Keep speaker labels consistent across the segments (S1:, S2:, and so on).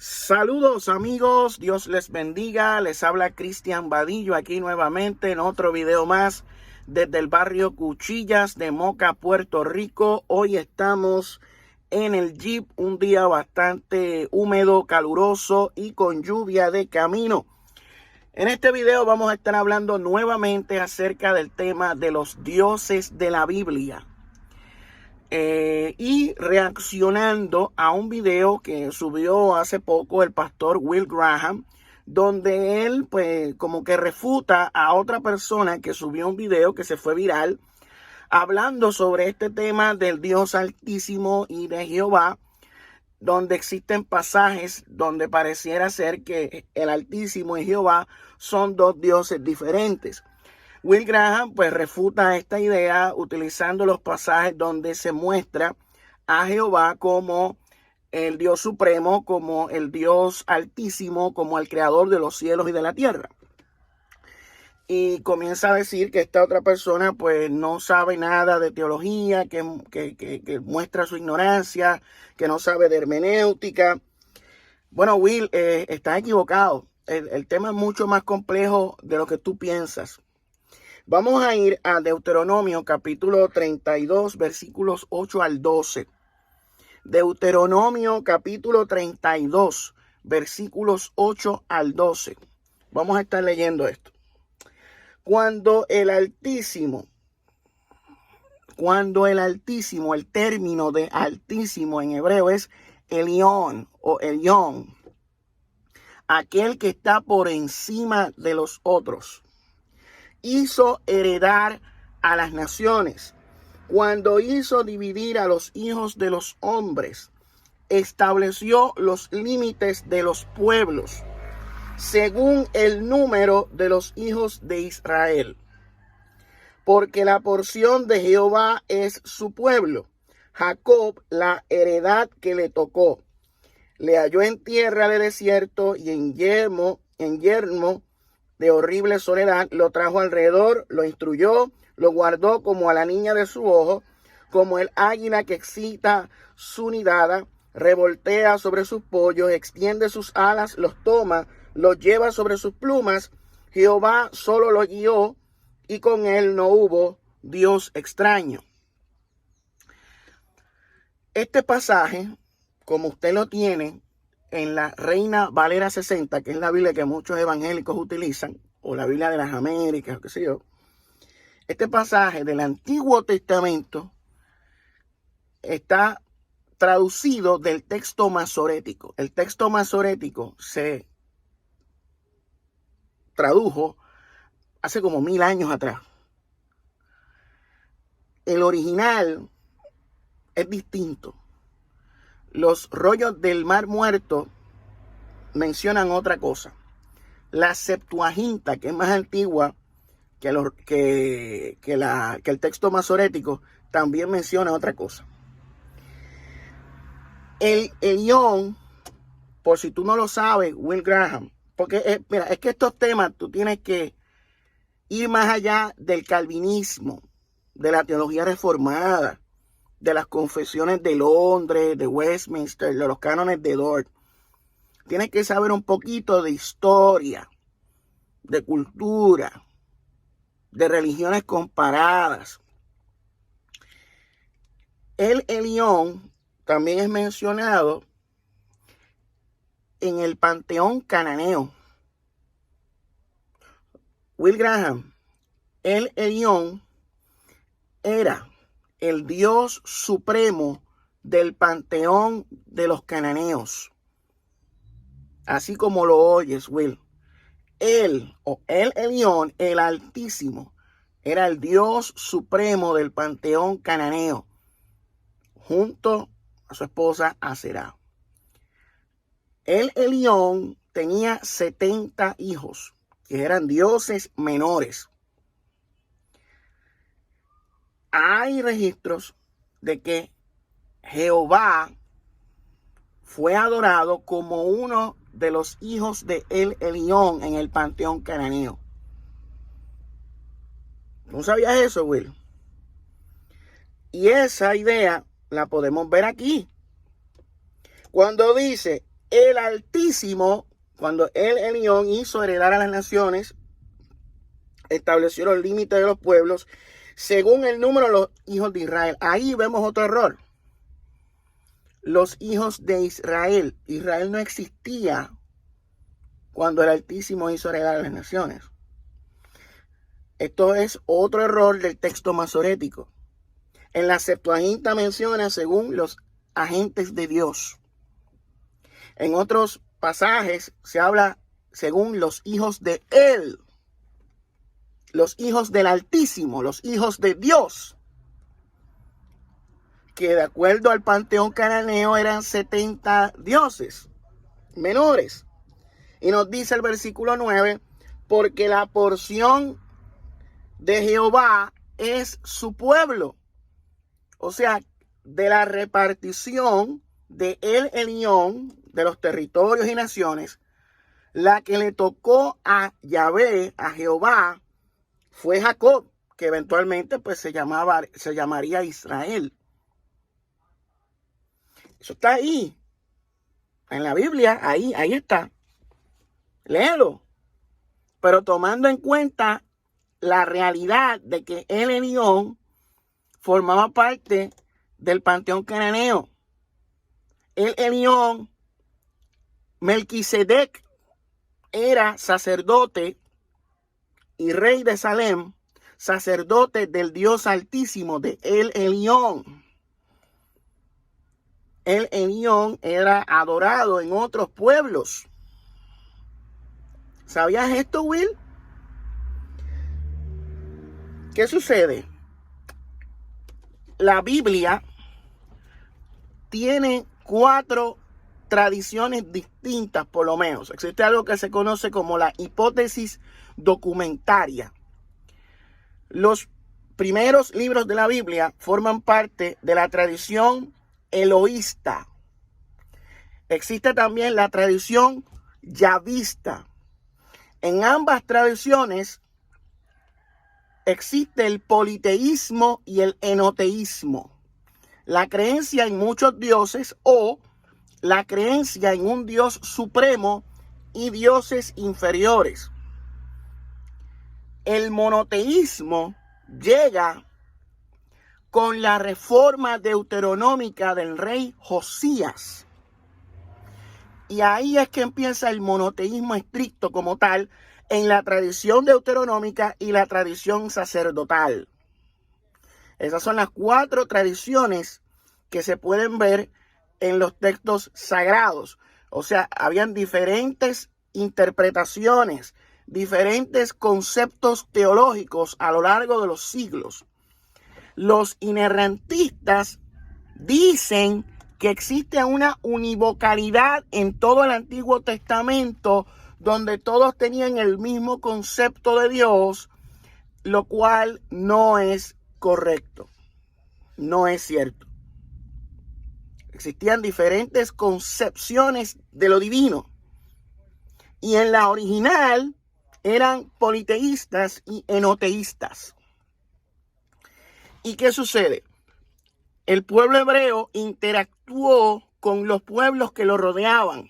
S1: Saludos amigos, Dios les bendiga, les habla Cristian Vadillo aquí nuevamente en otro video más desde el barrio Cuchillas de Moca, Puerto Rico. Hoy estamos en el Jeep, un día bastante húmedo, caluroso y con lluvia de camino. En este video vamos a estar hablando nuevamente acerca del tema de los dioses de la Biblia. Y reaccionando a un video que subió hace poco el pastor Will Graham, donde él pues como que refuta a otra persona que subió un video que se fue viral, hablando sobre este tema del Dios Altísimo y de Jehová, donde existen pasajes donde pareciera ser que el Altísimo y Jehová son dos dioses diferentes. Will Graham pues refuta esta idea utilizando los pasajes donde se muestra a Jehová como el Dios supremo, como el Dios altísimo, como el creador de los cielos y de la tierra. Y comienza a decir que esta otra persona pues no sabe nada de teología, que muestra su ignorancia, que no sabe de hermenéutica. Bueno, Will, está equivocado. El tema es mucho más complejo de lo que tú piensas. Vamos a ir a Deuteronomio capítulo 32, versículos 8 al 12. Deuteronomio capítulo 32, versículos 8 al 12. Vamos a estar leyendo esto. Cuando el Altísimo, el término de Altísimo en hebreo es Elión o Elión, aquel que está por encima de los otros, hizo heredar a las naciones, cuando hizo dividir a los hijos de los hombres, estableció los límites de los pueblos, según el número de los hijos de Israel. Porque la porción de Jehová es su pueblo, Jacob la heredad que le tocó. Le halló en tierra de desierto y en yermo de horrible soledad, lo trajo alrededor, lo instruyó, lo guardó como a la niña de su ojo, como el águila que excita su nidada, revoltea sobre sus pollos, extiende sus alas, los toma, los lleva sobre sus plumas. Jehová solo lo guió y con él no hubo Dios extraño. Este pasaje, como usted lo tiene en la Reina Valera 60, que es la Biblia que muchos evangélicos utilizan, o la Biblia de las Américas, o qué sé yo. Este pasaje del Antiguo Testamento está traducido del texto masorético. El texto masorético se tradujo hace como 1000 años atrás. El original es distinto. Los rollos del Mar Muerto mencionan otra cosa. La Septuaginta, que es más antigua que el texto masorético, también menciona otra cosa. El Elión, por si tú no lo sabes, Will Graham, porque mira, es que estos temas tú tienes que ir más allá del calvinismo, de la teología reformada, de las confesiones de Londres, de Westminster, de los cánones de Dort. Tienes que saber un poquito de historia, de cultura, de religiones comparadas. El Elión también es mencionado en el panteón cananeo. Will Graham, el Elión era el Dios supremo del panteón de los cananeos. Así como lo oyes, Will. Él, o el Elión, el Altísimo, era el Dios supremo del panteón cananeo, junto a su esposa Aserá. El Elión tenía 70 hijos, que eran dioses menores. Hay registros de que Jehová fue adorado como uno de los hijos de El Elión en el panteón cananeo. ¿No sabías eso, Will? Y esa idea la podemos ver aquí. Cuando dice el Altísimo, cuando el Elión hizo heredar a las naciones, estableció los límites de los pueblos según el número de los hijos de Israel. Ahí vemos otro error. Los hijos de Israel. Israel no existía cuando el Altísimo hizo heredar a las naciones. Esto es otro error del texto masorético. En la Septuaginta menciona según los agentes de Dios. En otros pasajes se habla según los hijos de él, los hijos del Altísimo, los hijos de Dios, que de acuerdo al panteón cananeo eran 70 dioses menores. Y nos dice el versículo 9, porque la porción de Jehová es su pueblo. O sea, de la repartición de el Elión, de los territorios y naciones, la que le tocó a Yahvé, a Jehová, fue Jacob, que eventualmente pues se llamaría Israel. Eso está ahí, en la Biblia, ahí está. Léelo. Pero tomando en cuenta la realidad de que el Elión formaba parte del panteón cananeo. El Elión, Melquisedec, era sacerdote y rey de Salem, sacerdote del Dios Altísimo, de el Elión. El Elión era adorado en otros pueblos. ¿Sabías esto, Will? ¿Qué sucede? La Biblia tiene 4 tradiciones distintas, por lo menos. Existe algo que se conoce como la hipótesis documentaria. Los primeros libros de la Biblia forman parte de la tradición eloísta. Existe también la tradición yavista. En ambas tradiciones existe el politeísmo y el enoteísmo. La creencia en muchos dioses o la creencia en un Dios supremo y dioses inferiores. El monoteísmo llega con la reforma deuteronómica del rey Josías. Y ahí es que empieza el monoteísmo estricto como tal en la tradición deuteronómica y la tradición sacerdotal. Esas son las 4 tradiciones que se pueden ver en los textos sagrados. O sea, habían diferentes interpretaciones, diferentes conceptos teológicos a lo largo de los siglos. Los inerrantistas dicen que existe una univocalidad en todo el Antiguo Testamento donde todos tenían el mismo concepto de Dios, lo cual no es correcto, no es cierto. Existían diferentes concepciones de lo divino y en la original eran politeístas y enoteístas. ¿Y qué sucede? El pueblo hebreo interactuó con los pueblos que lo rodeaban.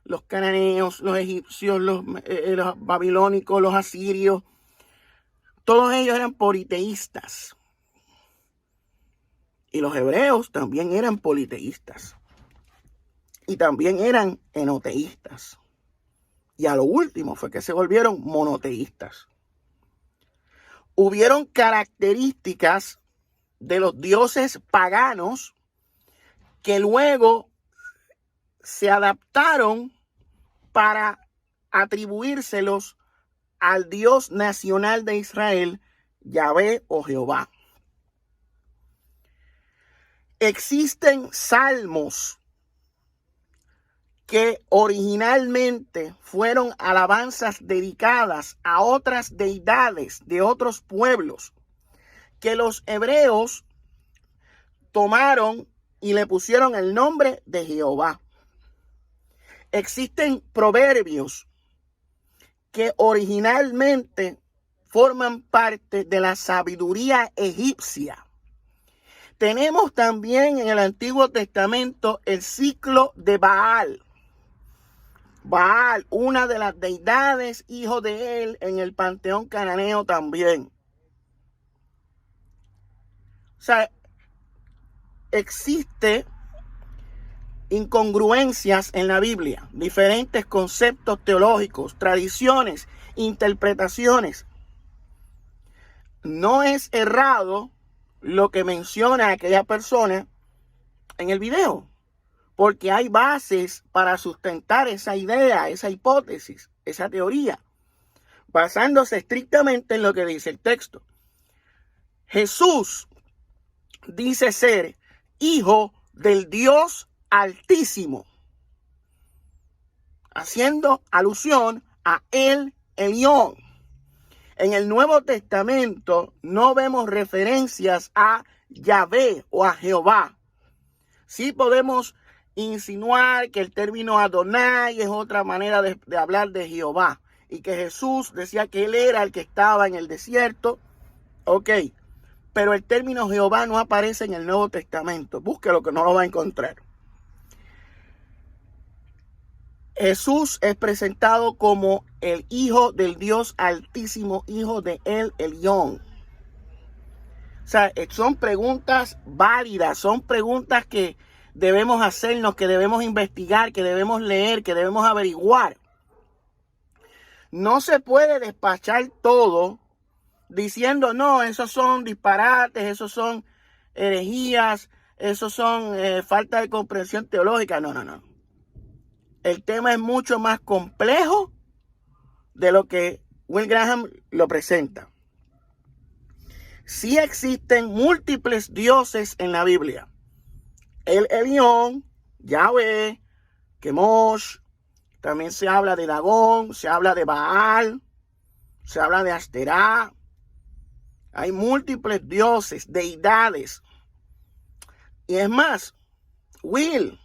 S1: Los cananeos, los egipcios, los babilónicos, los asirios. Todos ellos eran politeístas. Y los hebreos también eran politeístas. Y también eran enoteístas. Y a lo último fue que se volvieron monoteístas. Hubieron características de los dioses paganos que luego se adaptaron para atribuírselos al Dios nacional de Israel, Yahvé o Jehová. Existen salmos que originalmente fueron alabanzas dedicadas a otras deidades de otros pueblos, que los hebreos tomaron y le pusieron el nombre de Jehová. Existen proverbios que originalmente forman parte de la sabiduría egipcia. Tenemos también en el Antiguo Testamento el ciclo de Baal. Baal, una de las deidades, hijo de él, en el panteón cananeo también. O sea, existe incongruencias en la Biblia, diferentes conceptos teológicos, tradiciones, interpretaciones. No es errado lo que menciona aquella persona en el video, porque hay bases para sustentar esa idea, esa hipótesis, esa teoría, basándose estrictamente en lo que dice el texto. Jesús dice ser hijo del Dios Altísimo, haciendo alusión a El Elyon. En el Nuevo Testamento no vemos referencias a Yahvé o a Jehová. Sí podemos insinuar que el término Adonai es otra manera de hablar de Jehová, y que Jesús decía que él era el que estaba en el desierto. Ok, pero el término Jehová no aparece en el Nuevo Testamento. Búsquelo que no lo va a encontrar. Jesús es presentado como el Hijo del Dios Altísimo, Hijo de El Elyon. O sea, son preguntas válidas, son preguntas que debemos hacernos, que debemos investigar, que debemos leer, que debemos averiguar. No se puede despachar todo diciendo, no, esos son disparates, esos son herejías, esos son falta de comprensión teológica. No. El tema es mucho más complejo de lo que Will Graham lo presenta. Sí existen múltiples dioses en la Biblia. El Elyon, Yahvé, Kemosh, también se habla de Dagón, se habla de Baal, se habla de Asterá. Hay múltiples dioses, deidades. Y es más, Will,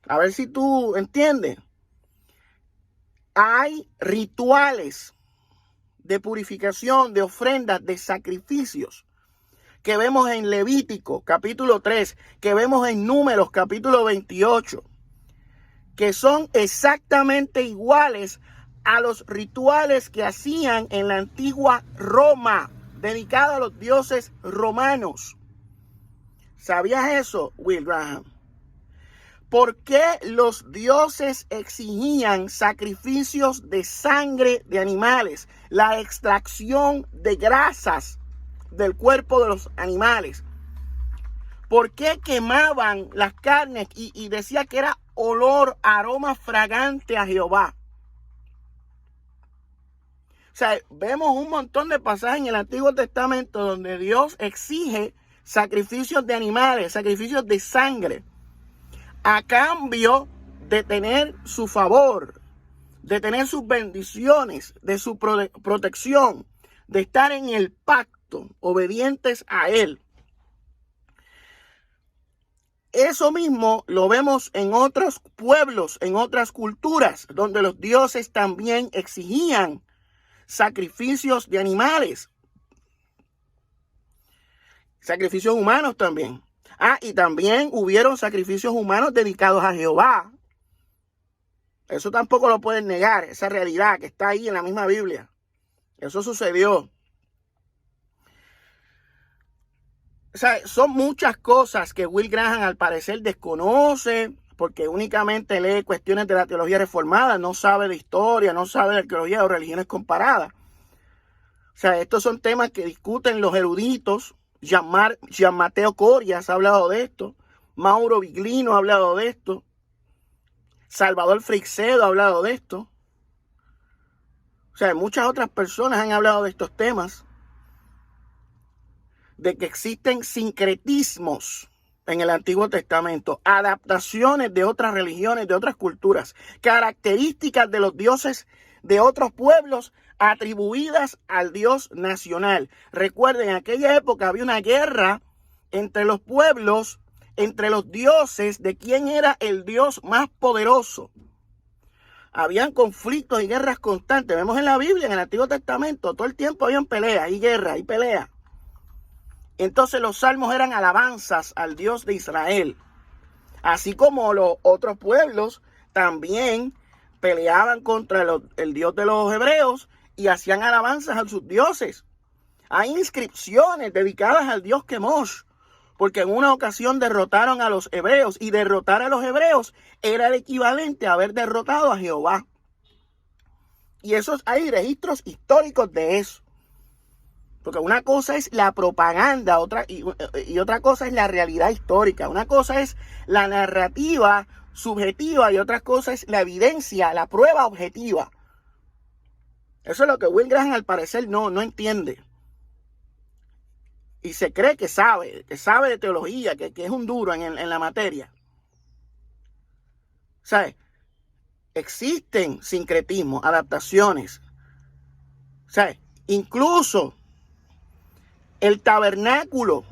S1: a ver si tú entiendes. Hay rituales de purificación, de ofrendas, de sacrificios que vemos en Levítico capítulo 3, que vemos en Números capítulo 28, que son exactamente iguales a los rituales que hacían en la antigua Roma, dedicados a los dioses romanos. ¿Sabías eso, Will Graham? ¿Por qué los dioses exigían sacrificios de sangre de animales? La extracción de grasas del cuerpo de los animales. ¿Por qué quemaban las carnes y decía que era olor, aroma fragante a Jehová? O sea, vemos un montón de pasajes en el Antiguo Testamento donde Dios exige sacrificios de animales, sacrificios de sangre, a cambio de tener su favor, de tener sus bendiciones, de su protección, de estar en el pacto, obedientes a Él. Eso mismo lo vemos en otros pueblos, en otras culturas, donde los dioses también exigían sacrificios de animales, sacrificios humanos también. Y también hubieron sacrificios humanos dedicados a Jehová. Eso tampoco lo pueden negar, esa realidad que está ahí en la misma Biblia. Eso sucedió. O sea, son muchas cosas que Will Graham al parecer desconoce, porque únicamente lee cuestiones de la teología reformada, no sabe de historia, no sabe de arqueología o religiones comparadas. O sea, estos son temas que discuten los eruditos. Gian Matteo Corias ha hablado de esto. Mauro Biglino ha hablado de esto. Salvador Freixedo ha hablado de esto. O sea, muchas otras personas han hablado de estos temas. De que existen sincretismos en el Antiguo Testamento. Adaptaciones de otras religiones, de otras culturas. Características de los dioses de otros pueblos atribuidas al Dios nacional. Recuerden, en aquella época había una guerra entre los pueblos, entre los dioses, de quién era el Dios más poderoso. Habían conflictos y guerras constantes. Vemos en la Biblia, en el Antiguo Testamento, todo el tiempo habían peleas y guerras y peleas. Entonces los salmos eran alabanzas al Dios de Israel. Así como los otros pueblos también peleaban contra el Dios de los hebreos y hacían alabanzas a sus dioses. Hay inscripciones dedicadas al dios Kemosh, porque en una ocasión derrotaron a los hebreos, y derrotar a los hebreos era el equivalente a haber derrotado a Jehová. Y hay registros históricos de eso. Porque una cosa es la propaganda, y otra cosa es la realidad histórica. Una cosa es la narrativa subjetiva y otra cosa es la evidencia, la prueba objetiva. Eso es lo que Will Graham al parecer no entiende. Y se cree que sabe de teología, que es un duro en la materia. ¿Sabes? Existen sincretismos, adaptaciones. ¿Sabes? Incluso el tabernáculo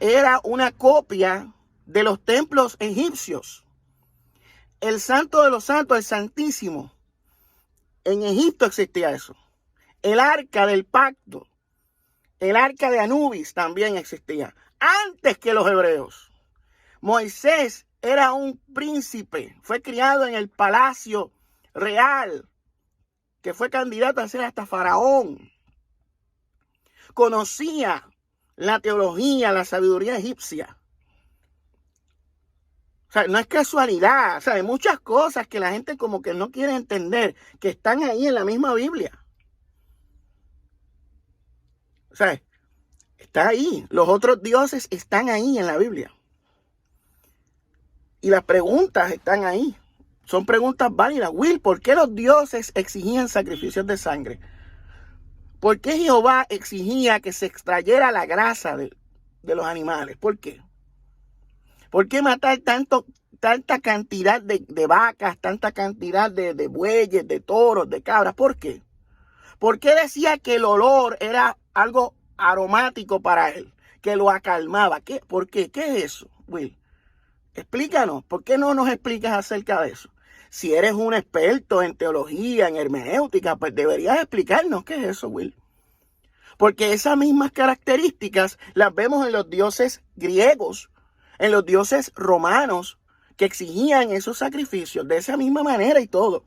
S1: era una copia de los templos egipcios. El Santo de los Santos, el Santísimo, en Egipto existía eso. El Arca del Pacto, el Arca de Anubis también existía, antes que los hebreos. Moisés era un príncipe, fue criado en el palacio real, que fue candidato a ser hasta faraón. Conocía la teología, la sabiduría egipcia. O sea, no es casualidad. O sea, hay muchas cosas que la gente como que no quiere entender, que están ahí en la misma Biblia. O sea, está ahí. Los otros dioses están ahí en la Biblia. Y las preguntas están ahí. Son preguntas válidas. Will, ¿por qué los dioses exigían sacrificios de sangre? ¿Por qué Jehová exigía que se extrayera la grasa de los animales? ¿Por qué? ¿Por qué matar tanta cantidad de vacas, tanta cantidad de bueyes, de toros, de cabras? ¿Por qué? ¿Por qué decía que el olor era algo aromático para él, que lo acalmaba? ¿Por qué? ¿Qué es eso, Will? Explícanos. ¿Por qué no nos explicas acerca de eso? Si eres un experto en teología, en hermenéutica, pues deberías explicarnos qué es eso, Will. Porque esas mismas características las vemos en los dioses griegos, en los dioses romanos, que exigían esos sacrificios de esa misma manera y todo.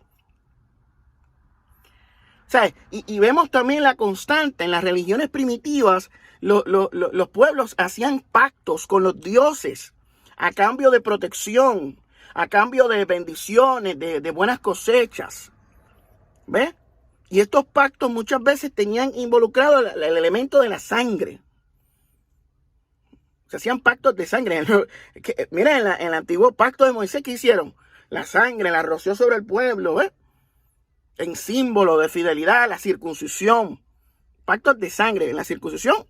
S1: ¿Sabes? Y vemos también la constante en las religiones primitivas. Los pueblos hacían pactos con los dioses a cambio de protección, a cambio de bendiciones, de buenas cosechas. ¿Ves? Y estos pactos muchas veces tenían involucrado el elemento de la sangre. Se hacían pactos de sangre. Mira, en el antiguo pacto de Moisés, ¿qué hicieron? La sangre la roció sobre el pueblo, ¿ves? En símbolo de fidelidad, la circuncisión. Pactos de sangre. En la circuncisión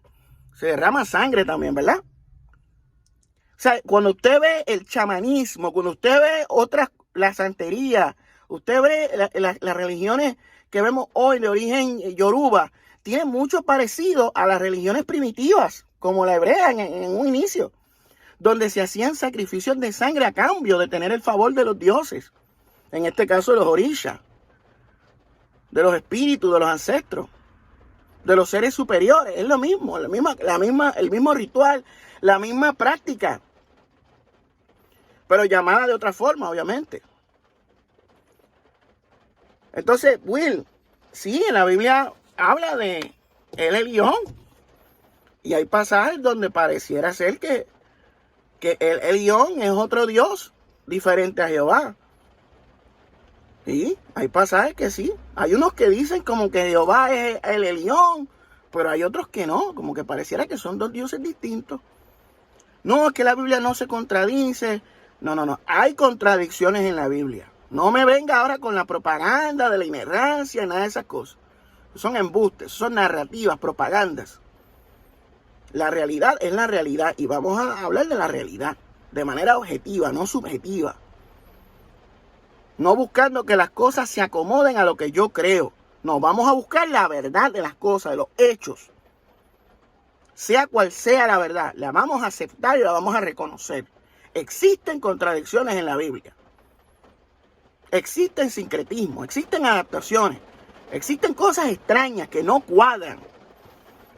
S1: se derrama sangre también, ¿verdad? O sea, cuando usted ve el chamanismo, cuando usted ve la santería, usted ve las religiones que vemos hoy de origen yoruba, tienen mucho parecido a las religiones primitivas, como la hebrea en un inicio, donde se hacían sacrificios de sangre a cambio de tener el favor de los dioses, en este caso de los orishas, de los espíritus, de los ancestros, de los seres superiores. Es lo mismo, el mismo ritual, la misma práctica, pero llamada de otra forma, obviamente. Entonces, Will, sí, en la Biblia habla de El Elyon. Y hay pasajes donde pareciera ser que el Elyon es otro Dios diferente a Jehová. Sí, hay pasajes que sí. Hay unos que dicen como que Jehová es el Elyon, pero hay otros que no, como que pareciera que son dos dioses distintos. No, es que la Biblia no se contradice. No. Hay contradicciones en la Biblia. No me venga ahora con la propaganda de la inerrancia, nada de esas cosas. Son embustes, son narrativas, propagandas. La realidad es la realidad y vamos a hablar de la realidad de manera objetiva, no subjetiva. No buscando que las cosas se acomoden a lo que yo creo. No, vamos a buscar la verdad de las cosas, de los hechos. Sea cual sea la verdad, la vamos a aceptar y la vamos a reconocer. Existen contradicciones en la Biblia. Existen sincretismos, existen adaptaciones, existen cosas extrañas que no cuadran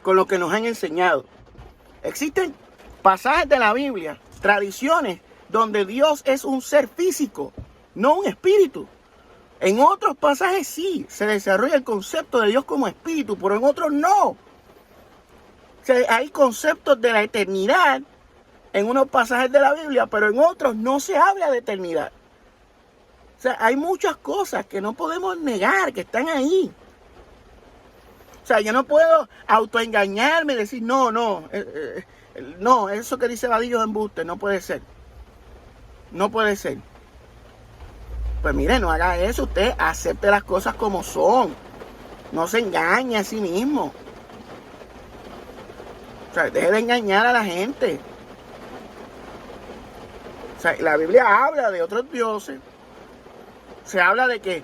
S1: con lo que nos han enseñado. Existen pasajes de la Biblia, tradiciones, donde Dios es un ser físico no un espíritu. En otros pasajes sí se desarrolla el concepto de Dios como espíritu, pero en otros no. O sea, hay conceptos de la eternidad en unos pasajes de la Biblia, pero en otros no se habla de eternidad. O sea, hay muchas cosas que no podemos negar, que están ahí. O sea, yo no puedo autoengañarme y decir, no, eso que dice Vadillo es embuste, no puede ser. No puede ser. Pues mire, no haga eso, usted acepte las cosas como son. No se engañe a sí mismo. O sea, deje de engañar a la gente. O sea, la Biblia habla de otros dioses. Se habla de que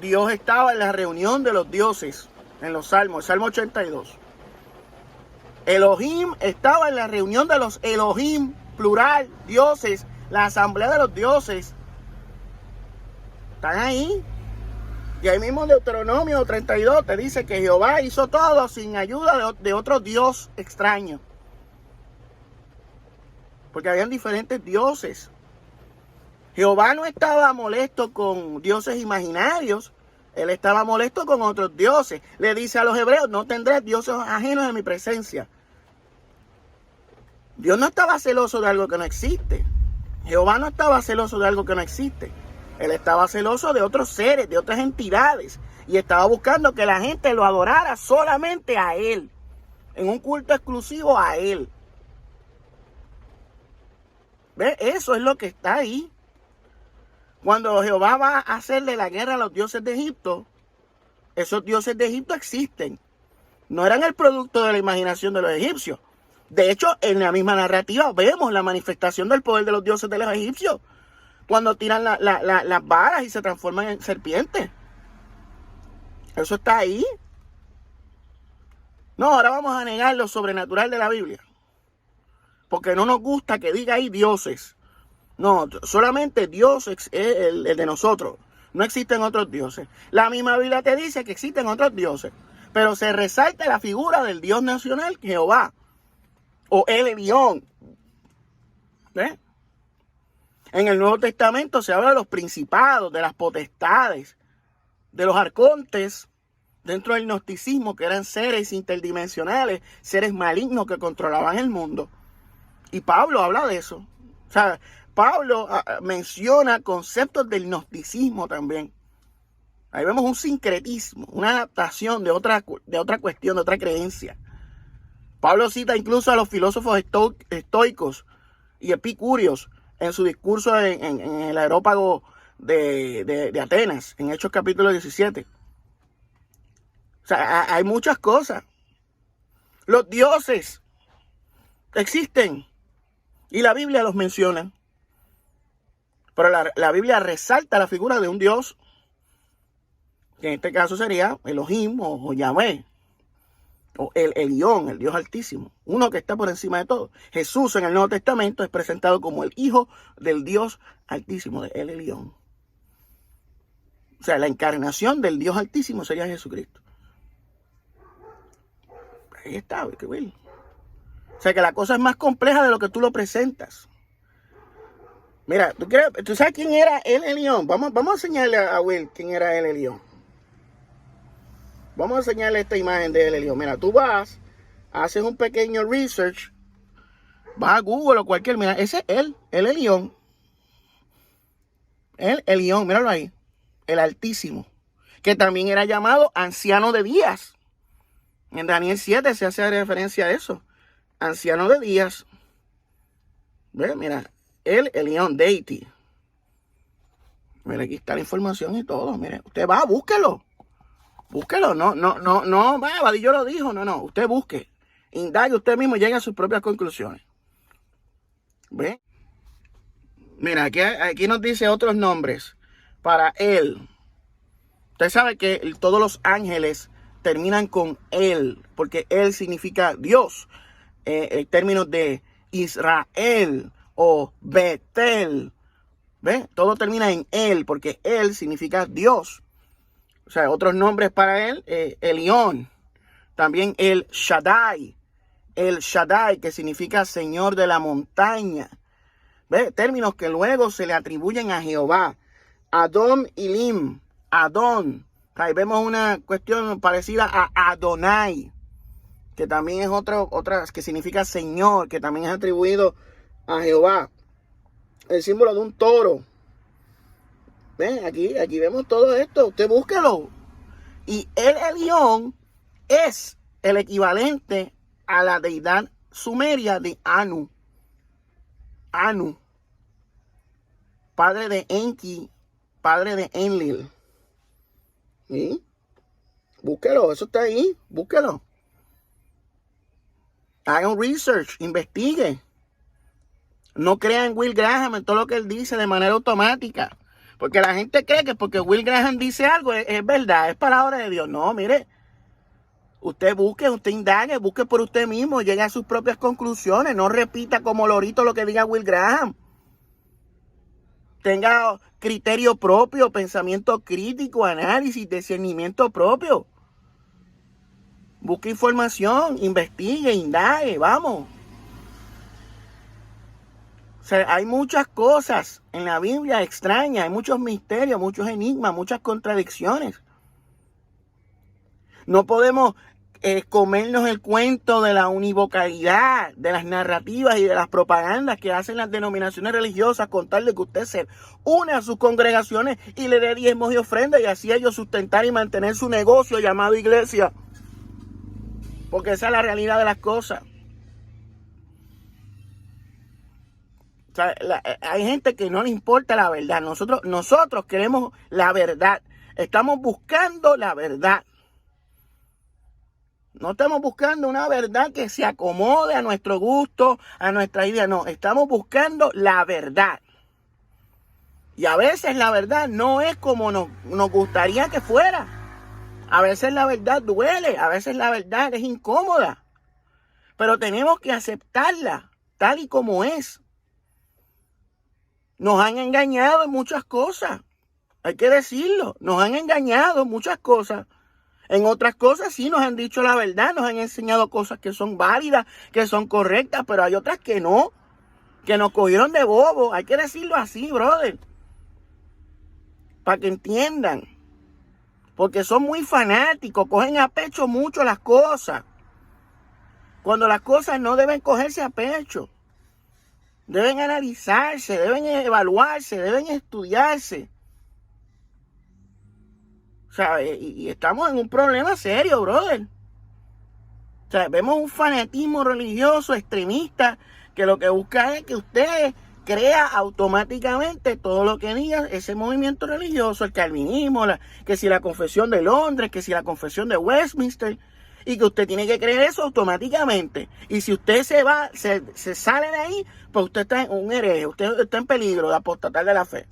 S1: Dios estaba en la reunión de los dioses en los Salmos, el Salmo 82. Elohim estaba en la reunión de los Elohim, plural, dioses, la asamblea de los dioses. Están ahí. Y ahí mismo en Deuteronomio 32 te dice que Jehová hizo todo sin ayuda de otro dios extraño. Porque habían diferentes dioses. Jehová no estaba molesto con dioses imaginarios. Él estaba molesto con otros dioses. Le dice a los hebreos, no tendrás dioses ajenos en mi presencia. Dios no estaba celoso de algo que no existe. Jehová no estaba celoso de algo que no existe. Él estaba celoso de otros seres, de otras entidades. Y estaba buscando que la gente lo adorara solamente a Él. En un culto exclusivo a Él. ¿Ve? Eso es lo que está ahí. Cuando Jehová va a hacerle la guerra a los dioses de Egipto, esos dioses de Egipto existen. No eran el producto de la imaginación de los egipcios. De hecho, en la misma narrativa vemos la manifestación del poder de los dioses de los egipcios. Cuando tiran las varas y se transforman en serpientes. Eso está ahí. No, ahora vamos a negar lo sobrenatural de la Biblia. Porque no nos gusta que diga ahí dioses. No, solamente Dios es el de nosotros. No existen otros dioses. La misma Biblia te dice que existen otros dioses. Pero se resalta la figura del Dios nacional, Jehová. O el Elión. ¿Ves? En el Nuevo Testamento se habla de los principados, de las potestades, de los arcontes, dentro del gnosticismo, que eran seres interdimensionales, seres malignos que controlaban el mundo. Y Pablo habla de eso. O sea, Pablo menciona conceptos del gnosticismo también. Ahí vemos un sincretismo, una adaptación de otra cuestión, de otra creencia. Pablo cita incluso a los filósofos estoicos y epicúreos en su discurso en el Areópago de Atenas, en Hechos capítulo 17. O sea, hay muchas cosas. Los dioses existen y la Biblia los menciona. Pero la Biblia resalta la figura de un Dios, que en este caso sería Elohim o Yahvé, o el Elión, el Dios Altísimo, uno que está por encima de todo. Jesús en el Nuevo Testamento es presentado como el Hijo del Dios Altísimo, de el Elión. O sea, la encarnación del Dios Altísimo sería Jesucristo. Ahí está, ¿qué Will? O sea, que la cosa es más compleja de lo que tú lo presentas. Mira, ¿tú sabes quién era el Elión? Vamos a enseñarle a Will quién era el Elión. Vamos a enseñarle esta imagen de el Elión. Mira, tú vas, haces un pequeño research, vas a Google o cualquier, mira, ese es él, el Elión. El Elión, míralo ahí, el Altísimo, que también era llamado Anciano de Días. En Daniel 7 se hace referencia a eso, Anciano de Días. ¿Ves? Mira, el Elión Deity. Mira, aquí está la información y todo. Mire, usted va, búsquelo. Búsquelo, no, Vadillo lo dijo, no, usted busque, indague usted mismo y llegue a sus propias conclusiones. ¿Ve? Mira, aquí nos dice otros nombres para él. Usted sabe que todos los ángeles terminan con él, porque él significa Dios. En términos de Israel o Betel, ¿ve? Todo termina en él, porque él significa Dios. O sea, otros nombres para él, Elión, también el Shaddai, que significa Señor de la montaña. ¿Ve? Términos que luego se le atribuyen a Jehová. Adón y Lim. Adón. Ahí vemos una cuestión parecida a Adonai, que también es otra que significa Señor, que también es atribuido a Jehová. El símbolo de un toro. ¿Ven? Aquí vemos todo esto. Usted búsquelo. Y el Elión es el equivalente a la deidad sumeria de Anu. Anu. Padre de Enki. Padre de Enlil. ¿Sí? Búsquelo. Eso está ahí. Búsquelo. Haga un research. Investigue. No crean en Will Graham en todo lo que él dice de manera automática. Porque la gente cree que porque Will Graham dice algo es verdad, es palabra de Dios. No, mire, usted busque, usted indague, busque por usted mismo, llegue a sus propias conclusiones. No repita como lorito lo que diga Will Graham. Tenga criterio propio, pensamiento crítico, análisis, discernimiento propio. Busque información, investigue, indague, vamos. O sea, hay muchas cosas en la Biblia extrañas, hay muchos misterios, muchos enigmas, muchas contradicciones. No podemos comernos el cuento de la univocalidad, de las narrativas y de las propagandas que hacen las denominaciones religiosas con tal de que usted se une a sus congregaciones y le dé diezmos y ofrendas y así ellos sustentar y mantener su negocio llamado iglesia. Porque esa es la realidad de las cosas. O sea, hay gente que no le importa la verdad. Nosotros queremos la verdad. Estamos buscando la verdad. No estamos buscando una verdad que se acomode a nuestro gusto, a nuestra idea. No, estamos buscando la verdad. Y a veces la verdad no es como nos gustaría que fuera. A veces la verdad duele, a veces la verdad es incómoda. Pero tenemos que aceptarla tal y como es. Nos han engañado en muchas cosas. Hay que decirlo. Nos han engañado en muchas cosas. En otras cosas sí nos han dicho la verdad. Nos han enseñado cosas que son válidas, que son correctas. Pero hay otras que no. Que nos cogieron de bobo. Hay que decirlo así, brother. Para que entiendan. Porque son muy fanáticos. Cogen a pecho mucho las cosas. Cuando las cosas no deben cogerse a pecho. Deben analizarse, deben evaluarse, deben estudiarse. O sea, y estamos en un problema serio, brother. O sea, vemos un fanatismo religioso extremista que lo que busca es que usted crea automáticamente todo lo que diga ese movimiento religioso, el calvinismo, que si la confesión de Londres, que si la confesión de Westminster, y que usted tiene que creer eso automáticamente. Y si usted se sale de ahí, pues usted está en un hereje, usted está en peligro de apostatar de la fe.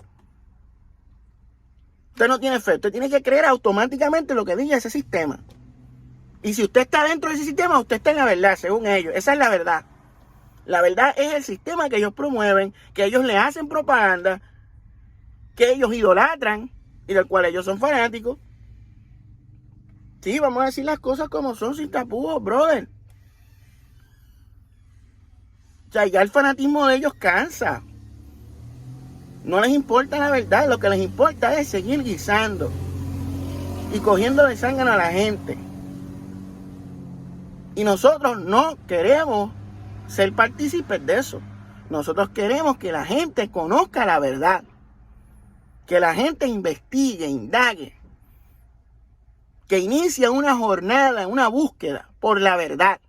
S1: Usted no tiene fe, usted tiene que creer automáticamente lo que diga ese sistema. Y si usted está dentro de ese sistema, usted está en la verdad, según ellos. Esa es la verdad. La verdad es el sistema que ellos promueven, que ellos le hacen propaganda, que ellos idolatran y del cual ellos son fanáticos. Sí, vamos a decir las cosas como son, sin tapujos, brother. O sea, ya el fanatismo de ellos cansa. No les importa la verdad, lo que les importa es seguir guisando y cogiendo de sangre a la gente. Y nosotros no queremos ser partícipes de eso. Nosotros queremos que la gente conozca la verdad, que la gente investigue, indague, que inicie una jornada, una búsqueda por la verdad.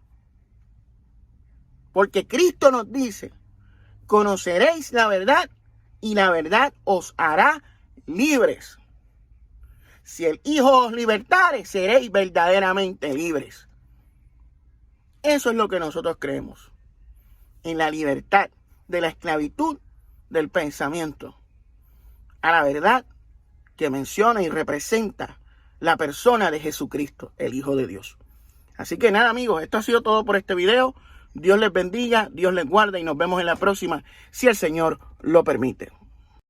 S1: Porque Cristo nos dice, conoceréis la verdad y la verdad os hará libres. Si el Hijo os libertare, seréis verdaderamente libres. Eso es lo que nosotros creemos. En la libertad de la esclavitud del pensamiento. A la verdad que menciona y representa la persona de Jesucristo, el Hijo de Dios. Así que nada, amigos, esto ha sido todo por este video. Dios les bendiga, Dios les guarde y nos vemos en la próxima, si el Señor lo permite.